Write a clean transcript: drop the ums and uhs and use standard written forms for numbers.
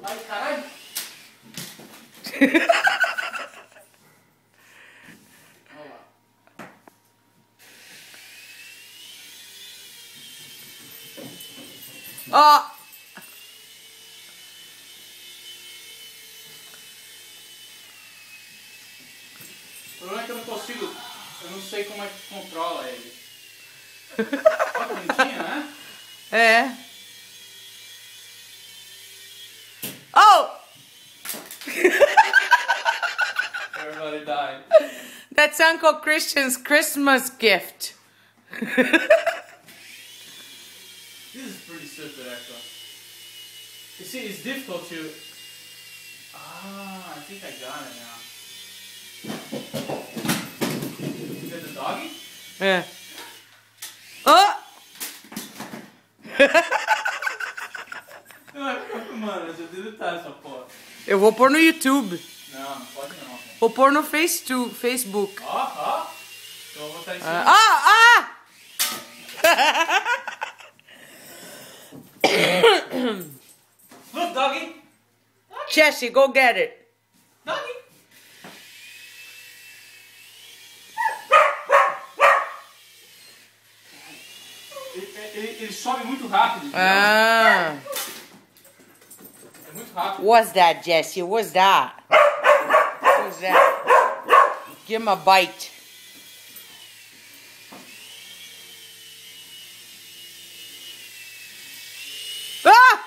Ai, caralho. Olha lá. Ó. O problema é que eu não consigo... Eu não sei como é que controla ele. Olha que bonitinho, né? É. Oh! Everybody died. That's Uncle Christian's Christmas gift. This is pretty stupid, actually. You see, it's difficult to... Ah, I think I got it now. Is that the doggy? É. Oh! Mano, deixa eu deletar essa porra. Eu vou pôr no YouTube. Não, não pode não. Vou pôr no Facebook. Ó. Então eu vou botar em cima. Look, doggy. Jesse, go get it. Doggy. Ele sobe muito rápido. Ah. É muito rápido. What's that, Jesse? What's that? What's that? Give him a bite. Ah!